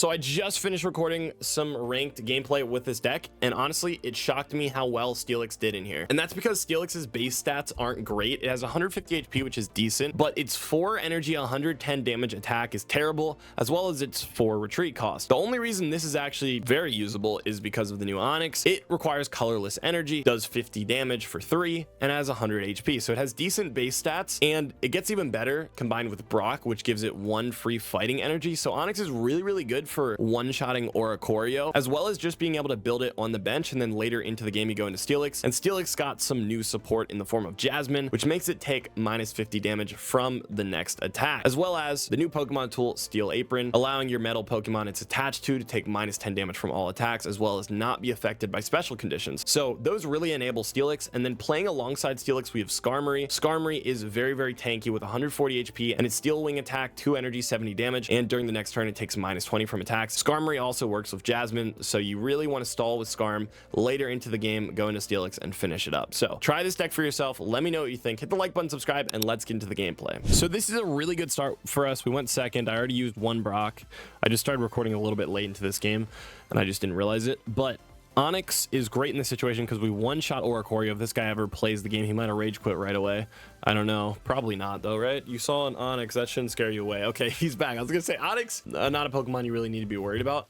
So I just finished recording some ranked gameplay with this deck, and honestly, it shocked me how well Steelix did in here. And that's because Steelix's base stats aren't great. It has 150 HP, which is decent, but its 4 energy, 110 damage attack is terrible, as well as its 4 retreat cost. The only reason this is actually very usable is because of the new Onyx. It requires colorless energy, does 50 damage for 3, and has 100 HP. So it has decent base stats, and it gets even better combined with Brock, which gives it 1 free fighting energy. So Onyx is really good for one-shotting Oricorio, as well as just being able to build it on the bench, and then later into the game you go into Steelix. And Steelix got some new support in the form of Jasmine, which makes it take minus 50 damage from the next attack, as well as the new Pokemon tool Steel Apron, allowing your metal Pokemon it's attached to take minus 10 damage from all attacks, as well as not be affected by special conditions. So those really enable Steelix. And then playing alongside Steelix, we have Skarmory. Skarmory is very tanky with 140 HP, and its Steel Wing attack, 2 energy, 70 damage, and during the next turn it takes minus 20 from attacks. Skarmory also works with Jasmine, so you really want to stall with Skarm, later into the game go into Steelix and finish it up. So try this deck for yourself, let me know what you think, hit the like button, subscribe, and let's get into the gameplay. So this is a really good start for us. We went second. I already used 1 Brock. I just started recording a little bit late into this game and I just didn't realize it, but Onyx is great in this situation because we one-shot Oricorio. If this guy ever plays the game, he might have rage quit right away. I don't know. Probably not, though, right? You saw an Onyx. That shouldn't scare you away. Okay, he's back. I was going to say, Onyx, not a Pokemon you really need to be worried about.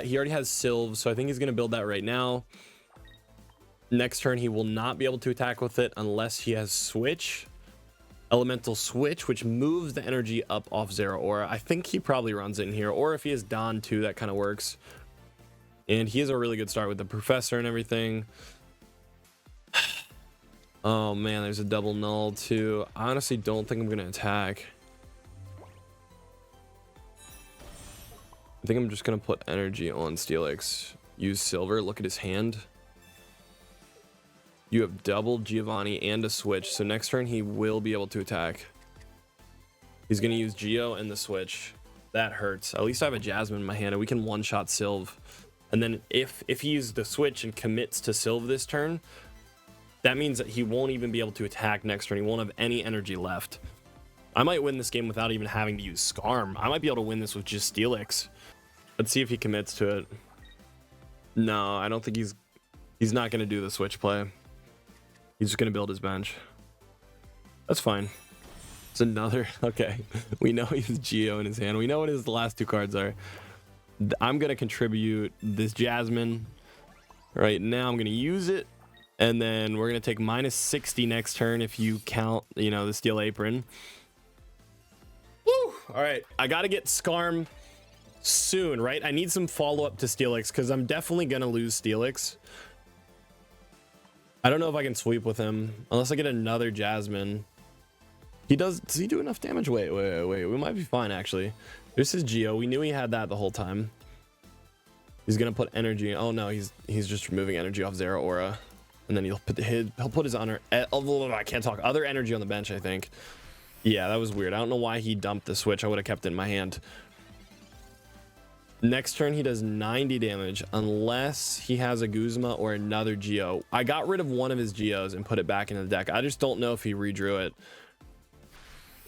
He already has Sylve, so I think he's going to build that right now. Next turn, he will not be able to attack with it unless he has Switch. Elemental Switch, which moves the energy up off Zeraora. I think he probably runs it in here, or if he has Dawn, too, that kind of works. And he has a really good start with the Professor and everything. Oh man, there's a double null too. I honestly don't think I'm gonna attack. I think I'm just gonna put energy on Steelix. Use Silver. Look at his hand. You have double Giovanni and a Switch, so next turn he will be able to attack. He's gonna use Geo and the Switch. That hurts. At least I have a Jasmine in my hand and we can one-shot Sylve. And then if he uses the Switch and commits to Sylve this turn, that means that he won't even be able to attack next turn. He won't have any energy left. I might win this game without even having to use Skarm. I might be able to win this with just Steelix. Let's see if he commits to it. No, I don't think he's not going to do the Switch play. He's just going to build his bench. That's fine. It's another... Okay. We know he has Geo in his hand. We know what his last 2 cards are. I'm going to contribute this Jasmine right now. I'm going to use it, and then we're going to take minus 60 next turn if you count, you know, the Steel Apron. Woo! All right, I got to get Skarm soon, right? I need some follow-up to Steelix because I'm definitely going to lose Steelix. I don't know if I can sweep with him unless I get another Jasmine. Does he do enough damage? Wait, we might be fine actually. This is Geo. We knew he had that the whole time. He's gonna put energy. Oh no, he's just removing energy off Zeraora, and then he'll put his honor. I can't talk. Other energy on the bench, I think. Yeah, that was weird. I don't know why he dumped the Switch. I would have kept it in my hand. Next turn he does 90 damage unless he has a Guzma or another Geo. I got rid of one of his Geos and put it back into the deck. I just don't know if he redrew it.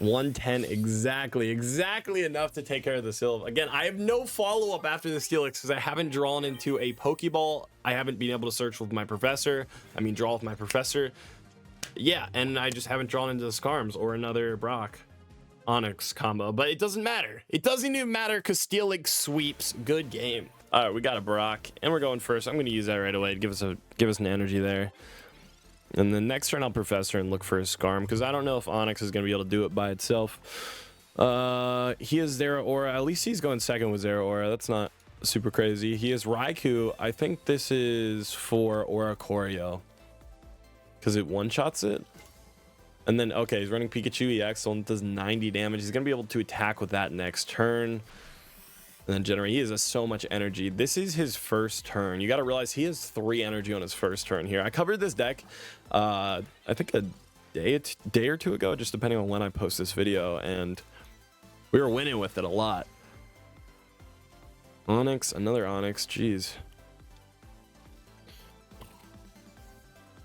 110 exactly enough to take care of the Sylve. Again, I have no follow-up after the Steelix because I haven't drawn into a Pokeball. I haven't been able to search with my Professor. I mean, draw with my Professor. Yeah, and I just haven't drawn into the Skarms or another Brock Onyx combo. But it doesn't matter. It doesn't even matter because Steelix sweeps. Good game. All right, we got a Brock, and we're going first. I'm going to use that right away to give us an energy there. And the next turn I'll Professor and look for a Skarm because I don't know if Onyx is going to be able to do it by itself. He has Zeraora. At least he's going second with Zeraora. That's not super crazy. He has Raikou. I think this is for Oricorio because it one-shots it. And then, okay, he's running Pikachu EX, so it does 90 damage. He's going to be able to attack with that next turn. And then generate. He has so much energy. This is his first turn. You got to realize he has 3 energy on his first turn here. I covered this deck, I think a day or 2 ago, just depending on when I post this video, and we were winning with it a lot. Onyx, another Onyx. Jeez.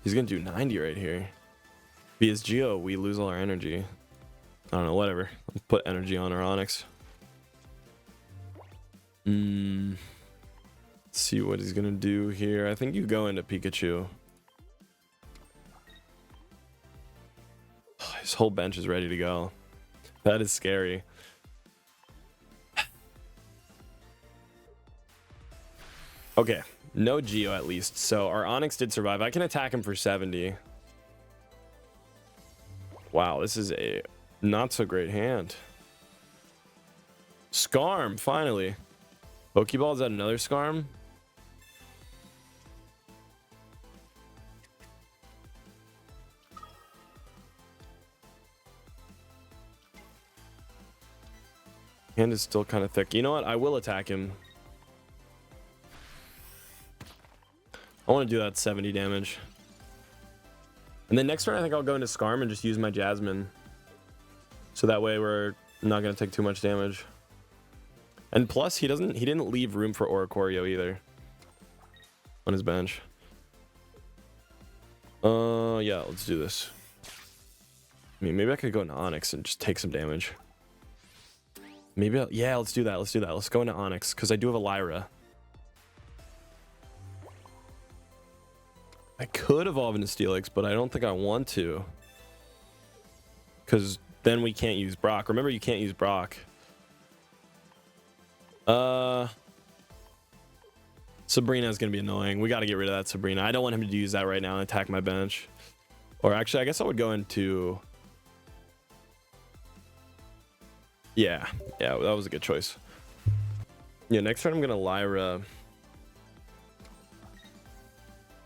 He's gonna do 90 right here. If he is Geo, we lose all our energy. I don't know, whatever. Let's put energy on our Onyx. Let's see what he's gonna do here. I think you go into Pikachu. His whole bench is ready to go. That is scary. Okay, no Geo at least. So our Onix did survive. I can attack him for 70. Wow, this is a not so great hand. Scarm, finally. Pokeball, is that another Scarm? Hand is still kind of thick. You know what? I will attack him. I want to do that 70 damage. And then next turn, I think I'll go into Scarm and just use my Jasmine. So that way we're not going to take too much damage. And plus, he didn't leave room for Oricorio either on his bench. Yeah, let's do this. I mean, maybe I could go into Onix and just take some damage. Maybe, yeah, let's do that. Let's do that. Let's go into Onix because I do have a Lyra. I could evolve into Steelix, but I don't think I want to. Because then we can't use Brock. Remember, you can't use Brock. Sabrina is going to be annoying. We got to get rid of that Sabrina. I don't want him to use that right now and attack my bench. Or actually, I guess I would go into... Yeah, that was a good choice. Yeah, next turn I'm going to Lyra...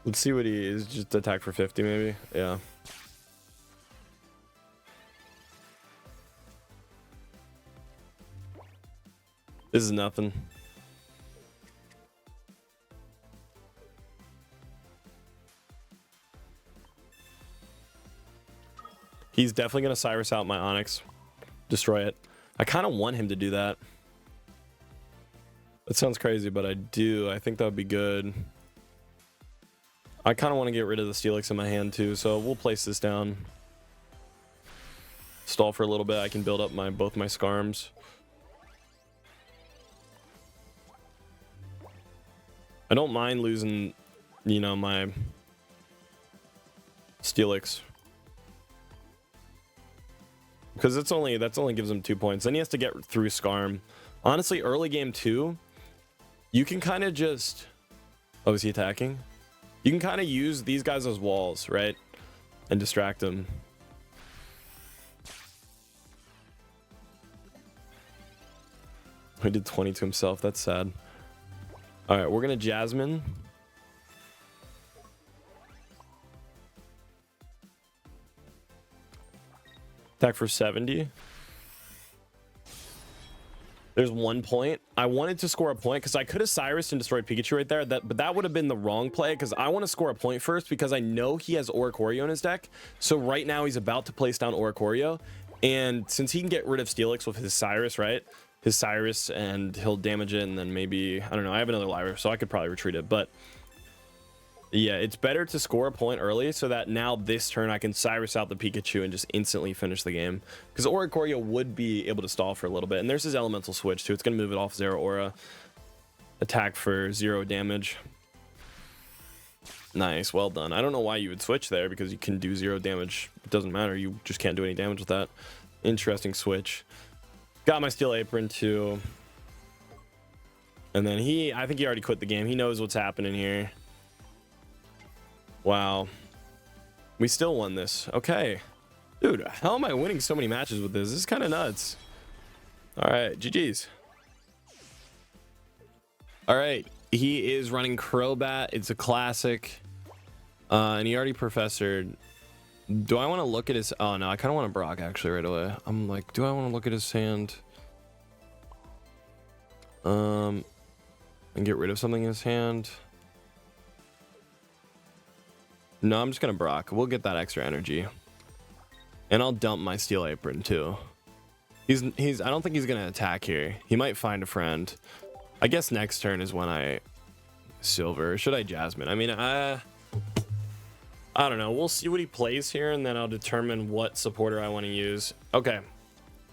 Let's see what he is. Just attack for 50 maybe. Yeah. This is nothing. He's definitely going to Cyrus out my Onix. Destroy it. I kind of want him to do that. That sounds crazy, but I do. I think that would be good. I kind of want to get rid of the Steelix in my hand too, so we'll place this down. Stall for a little bit. I can build up both my Scarms. I don't mind losing, you know, my Steelix. Because that's only gives him 2 points. Then he has to get through Scarm. Honestly, early game 2, you can kind of just... Oh, is he attacking? You can kind of use these guys as walls, right? And distract them. He did 20 to himself. That's sad. All right, we're going to Jasmine. Attack for 70. There's 1 point. I wanted to score a point because I could have Cyrus and destroyed Pikachu right there. But that would have been the wrong play because I want to score a point first because I know he has Oricorio in his deck. So right now he's about to place down Oricorio. And since he can get rid of Steelix with his Cyrus, right? His Cyrus, and he'll damage it. And then maybe, I don't know. I have another Lyra, so I could probably retreat it. But yeah, it's better to score a point early so that now this turn I can Cyrus out the Pikachu and just instantly finish the game. Because Oricorio would be able to stall for a little bit. And there's his elemental switch too. It's going to move it off Zero Aura. Attack for 0 damage. Nice, well done. I don't know why you would switch there because you can do 0 damage. It doesn't matter. You just can't do any damage with that. Interesting switch. Got my Steel Apron too. And then I think he already quit the game. He knows what's happening here. Wow. We still won this. Okay. Dude, how am I winning so many matches with this? This is kind of nuts. All right, GG's. All right. He is running Crobat. It's a classic. And he already professored. Do I want to look at his... Oh, no. I kind of want to Brock, actually, right away. I'm like, do I want to look at his hand? And get rid of something in his hand? No, I'm just going to Brock. We'll get that extra energy. And I'll dump my Steel Apron, too. I don't think he's going to attack here. He might find a friend. I guess next turn is when I... Silver. Should I Jasmine? I mean, I don't know. We'll see what he plays here, and then I'll determine what supporter I want to use. Okay.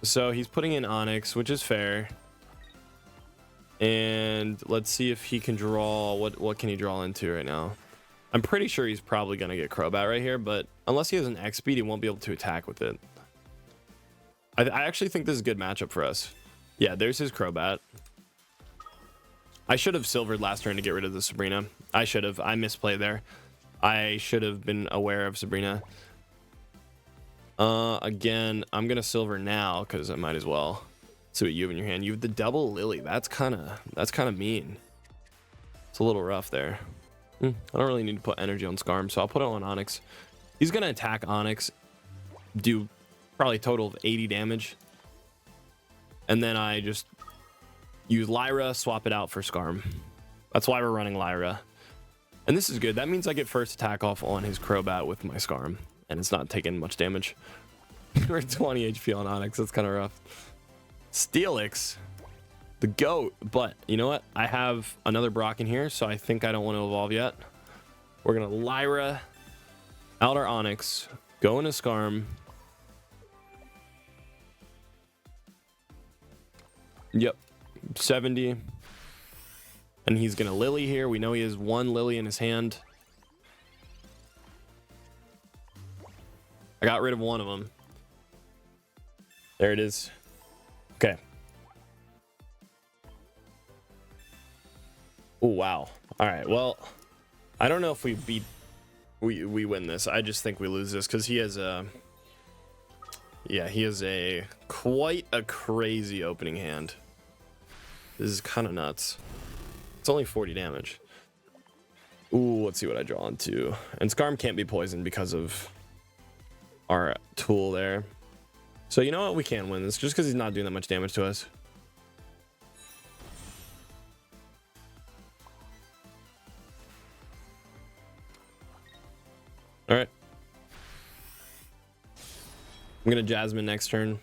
So he's putting in Onix, which is fair. And let's see if he can draw. What can he draw into right now? I'm pretty sure he's probably going to get Crobat right here, but unless he has an X speed, he won't be able to attack with it. I actually think this is a good matchup for us. Yeah, there's his Crobat. I should have silvered last turn to get rid of the Sabrina. I should have. I misplayed there. I should have been aware of Sabrina. Again, I'm going to silver now because I might as well. See what you have in your hand. You have the double Lily. That's kind of mean. It's a little rough there. I don't really need to put energy on Scarm, so I'll put it on Onyx. He's going to attack Onyx, do probably a total of 80 damage. And then I just use Lyra, swap it out for Scarm. That's why we're running Lyra. And this is good. That means I get first attack off on his Crobat with my Scarm. And it's not taking much damage. We're 20 HP on Onyx. That's kind of rough. Steelix, the GOAT. But you know what? I have another Brock in here, so I think I don't want to evolve yet. We're going to Lyra out our Onyx, go into Scarm. Yep, 70. And he's going to Lily here. We know he has one Lily in his hand. I got rid of one of them. There it is. Okay. Oh, wow. All right. Well, I don't know if we win this. I just think we lose this because he has a... Yeah, he has quite a crazy opening hand. This is kind of nuts. It's only 40 damage. Ooh, let's see what I draw into. And Scarm can't be poisoned because of our tool there. So you know what? We can win this just because he's not doing that much damage to us. All right. I'm going to Jasmine next turn.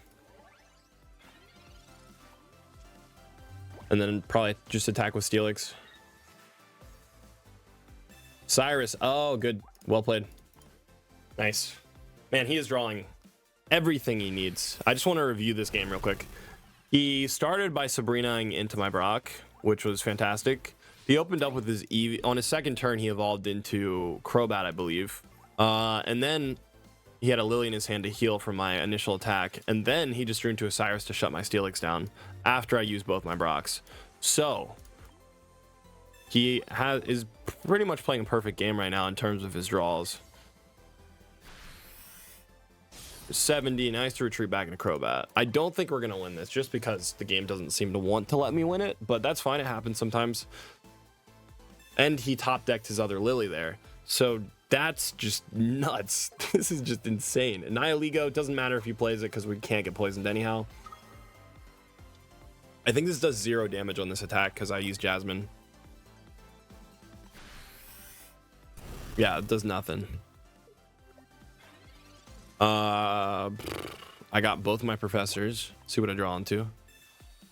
And then probably just attack with Steelix. Cyrus. Oh, good. Well played. Nice. Man, he is drawing everything he needs. I just want to review this game real quick. He started by Sabrinaing into my Brock, which was fantastic. He opened up with his Eevee. On his second turn, he evolved into Crobat, I believe. And then he had a Lily in his hand to heal from my initial attack. And then he just drew into a Cyrus to shut my Steelix down after I used both my Brocks. So he is pretty much playing a perfect game right now in terms of his draws. 70. Nice to retreat back into Crobat. I don't think we're going to win this just because the game doesn't seem to want to let me win it, but that's fine. It happens sometimes. And he top decked his other Lily there. So that's just nuts. This is just insane. Nihilego, it doesn't matter if he plays it because we can't get poisoned anyhow. I think this does 0 damage on this attack because I use Jasmine. Yeah, it does nothing. I got both my professors. See what I draw into.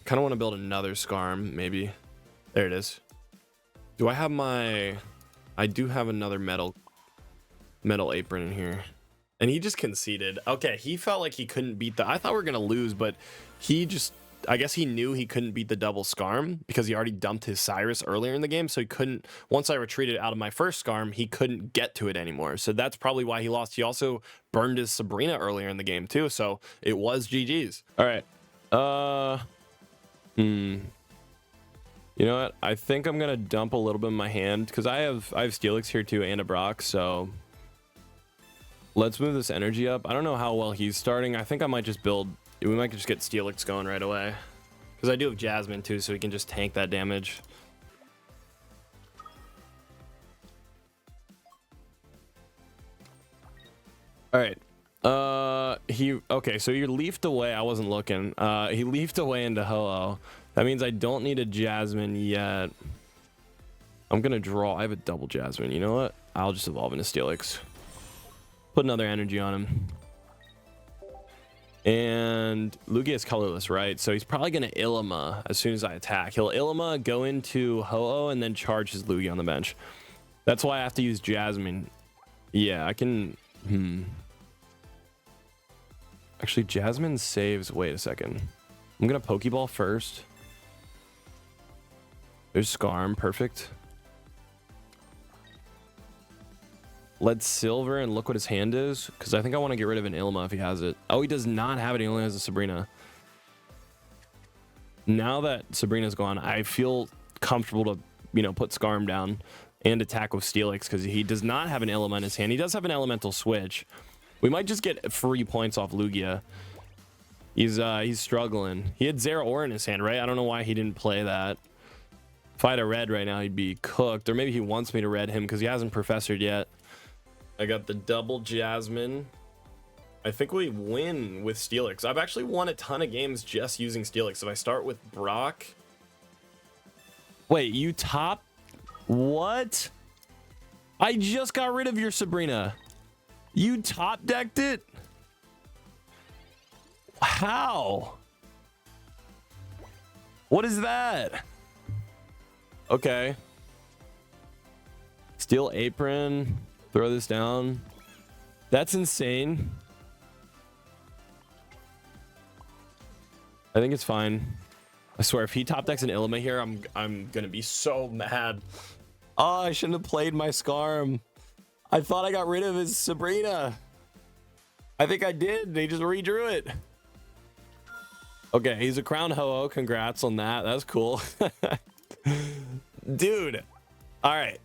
Kind of want to build another Scarm, maybe. There it is. Do I have my... I do have another metal apron in here. And he just conceded. Okay, he felt like he couldn't beat the... I thought we were going to lose, but he just... I guess he knew he couldn't beat the double Scarm because he already dumped his Cyrus earlier in the game, so he couldn't... Once I retreated out of my first Scarm, he couldn't get to it anymore. So that's probably why he lost. He also burned his Sabrina earlier in the game too, so it was GG's. All right. You know what? I think I'm gonna dump a little bit in my hand because I have Steelix here too and a Brock, so let's move this energy up. I don't know how well he's starting. I think I might just build... We might just get Steelix going right away. Because I do have Jasmine too, so we can just tank that damage. Alright. Okay, so you leafed away. I wasn't looking. He leafed away into Ho-Oh. That means I don't need a Jasmine yet. I'm gonna draw. I have a double Jasmine. You know what? I'll just evolve into Steelix. Put another energy on him. And Lugia is colorless, right? So he's probably going to Ilima as soon as I attack. He'll Ilima, go into Ho-Oh, and then charge his Lugia on the bench. That's why I have to use Jasmine. Yeah, I can... Actually, Jasmine saves... Wait a second. I'm going to Pokeball first. There's Scarm, perfect. Lead Silver, and look what his hand is, because I think I want to get rid of an Ilma if he has it. Oh, he does not have it. He only has a Sabrina. Now that Sabrina's gone, I feel comfortable to, you know, put Scarm down and attack with Steelix, because he does not have an Ilma in his hand. He does have an elemental switch. We might just get free points off Lugia. He's struggling. He had Zeraora in his hand, right? I don't know why he didn't play that. If I had a red right now, he'd be cooked. Or maybe he wants me to red him because he hasn't professored yet. I got the double Jasmine. I think we win with Steelix. I've actually won a ton of games just using Steelix. If I start with Brock. Wait, you top? What? I just got rid of your Sabrina. You top decked it? How? What is that? Okay. Steel Apron. Throw this down. That's insane. I think it's fine. I swear, if he top decks an Ilma here, I'm gonna be so mad. Oh, I shouldn't have played my Scarm. I thought I got rid of his Sabrina. I think I did. They just redrew it. Okay, he's a Crown Ho-Oh. Congrats on that. That's cool. Dude. All right.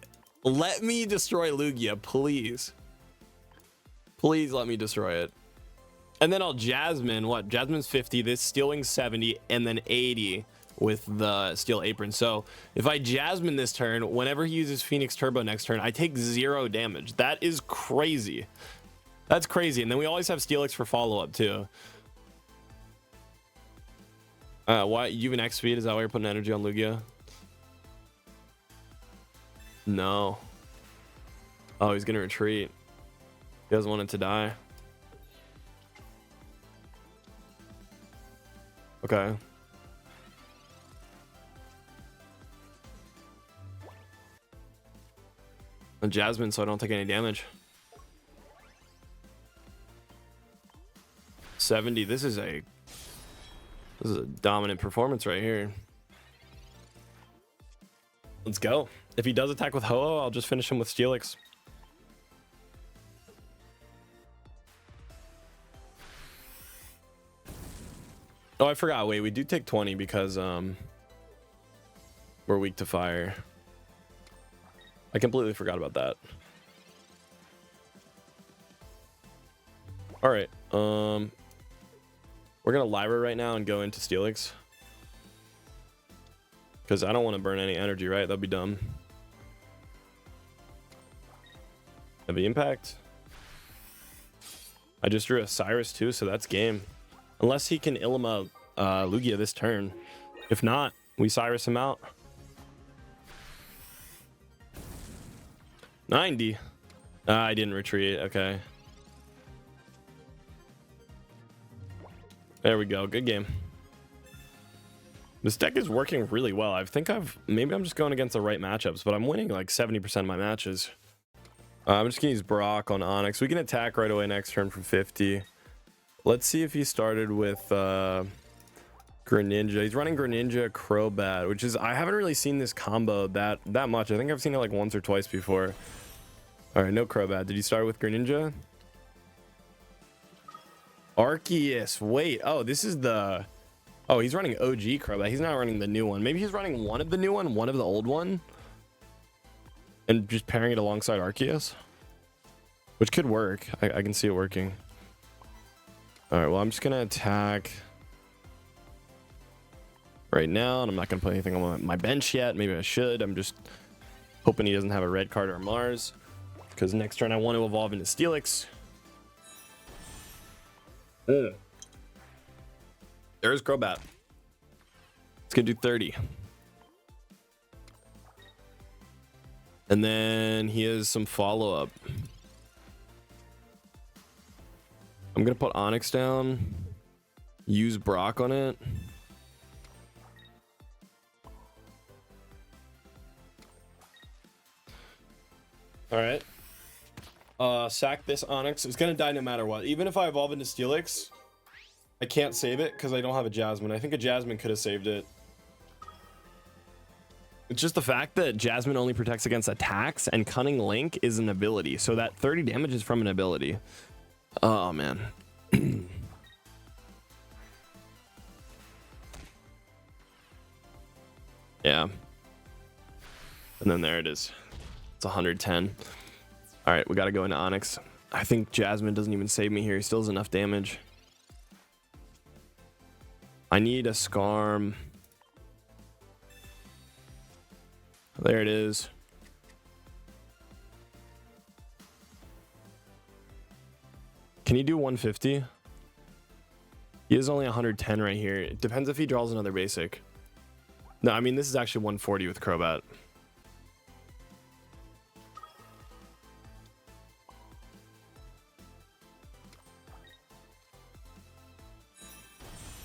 Let me destroy Lugia, please. Please let me destroy it. And then I'll Jasmine. What? Jasmine's 50. This Stealing 70. And then 80 with the Steel Apron. So if I Jasmine this turn, whenever he uses Phoenix Turbo next turn, I take 0 damage. That is crazy. That's crazy. And then we always have Steelix for follow-up too. Why? You have an X speed? Is that why you're putting energy on Lugia? No. Oh, he's gonna retreat. He doesn't want it to die. Okay. And Jasmine, so I don't take any damage. 70. This is a dominant performance right here. Let's go. If he does attack with Ho-Oh, I'll just finish him with Steelix. Oh, I forgot. Wait, we do take 20 because we're weak to fire. I completely forgot about that. All right. We're gonna Lyra right now and go into Steelix. Because I don't want to burn any energy, right? That'd be dumb. Heavy impact. I just drew a Cyrus too, so that's game. Unless he can Ilma Lugia this turn. If not, we Cyrus him out. 90. I didn't retreat. Okay. There we go. Good game. This deck is working really well. I think maybe I'm just going against the right matchups, but I'm winning like 70% of my matches. I'm just gonna use Brock on Onyx. We can attack right away next turn for 50. Let's see if he started with Greninja. He's running Greninja Crobat, which is, I haven't really seen this combo that much. I think I've seen it like once or twice before. All right, no Crobat. Did he start with Greninja? Arceus. Wait. Oh, this is the... Oh, he's running OG Crobat. He's not running the new one. Maybe he's running one of the new one, one of the old one, and just pairing it alongside Arceus, which could work. I can see it working. All right, well, I'm just gonna attack right now, and I'm not gonna put anything on my bench yet. Maybe I should. I'm just hoping he doesn't have a red card or Mars, because next turn I want to evolve into Steelix. There's Crobat. It's gonna do 30. And then he has some follow-up. I'm gonna put Onyx down, use Brock on it. All right. Sack this Onyx. It's gonna die no matter what. Even if I evolve into Steelix, I can't save it because I don't have a Jasmine. I think a Jasmine could have saved it. It's just the fact that Jasmine only protects against attacks and Cunning Link is an ability. So that 30 damage is from an ability. Oh, man. Yeah. And then there it is. It's 110. All right, we got to go into Onyx. I think Jasmine doesn't even save me here. He still has enough damage. I need a Scarm. There it is. Can you do 150? He is only 110 right here. It depends if he draws another basic. No, I mean, this is actually 140 with Crobat.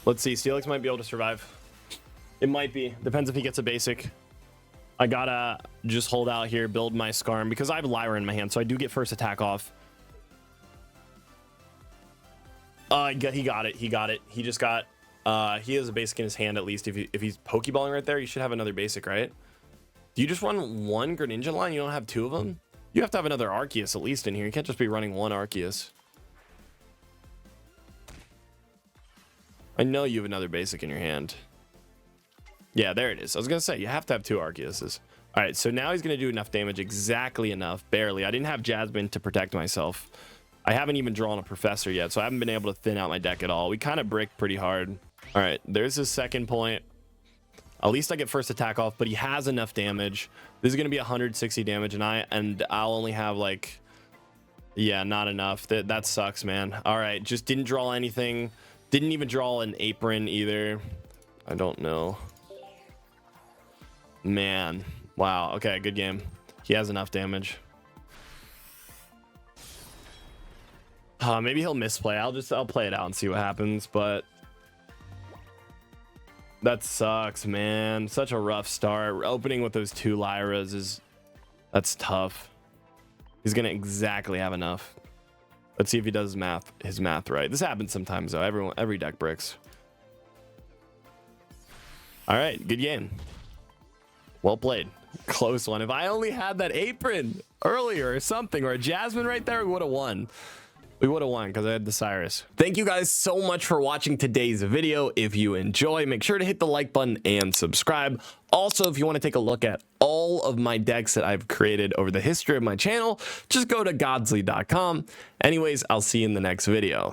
Let's see. Steelix might be able to survive. It might be. Depends if he gets a basic. I gotta just hold out here, build my Scarm, because I have Lyra in my hand, so I do get first attack off. He got it. He got it. He just got... he has a basic in his hand, at least. If he's Pokeballing right there, you should have another basic, right? Do you just run one Greninja line? You don't have two of them? You have to have another Arceus at least in here. You can't just be running one Arceus. I know you have another basic in your hand. Yeah, there it is. I was gonna say you have to have two Arceuses. All right, so now he's gonna do enough damage, exactly enough, barely. I didn't have Jasmine to protect myself. I haven't even drawn a Professor yet, so I haven't been able to thin out my deck at all. We kind of bricked pretty hard. All right, there's his second point. At least I get first attack off, but he has enough damage. This is gonna be 160 damage, and I'll only have like, yeah, not enough. That sucks, man. All right, just didn't draw anything. Didn't even draw an Apron either. I don't know. Man, wow. Okay, good game. He has enough damage. Maybe he'll misplay. I'll play it out and see what happens, but that sucks, man. Such a rough start. Opening with those two Lyras that's tough. He's gonna exactly have enough. Let's see if he does his math right. This happens sometimes though. Every deck bricks. All right, good game. Well played. Close one. If I only had that Apron earlier or something, or a Jasmine right there, we would have won. We would have won because I had the Cyrus. Thank you guys so much for watching today's video. If you enjoy, make sure to hit the like button and subscribe. Also, if you want to take a look at all of my decks that I've created over the history of my channel, just go to Godzly.com. Anyways, I'll see you in the next video.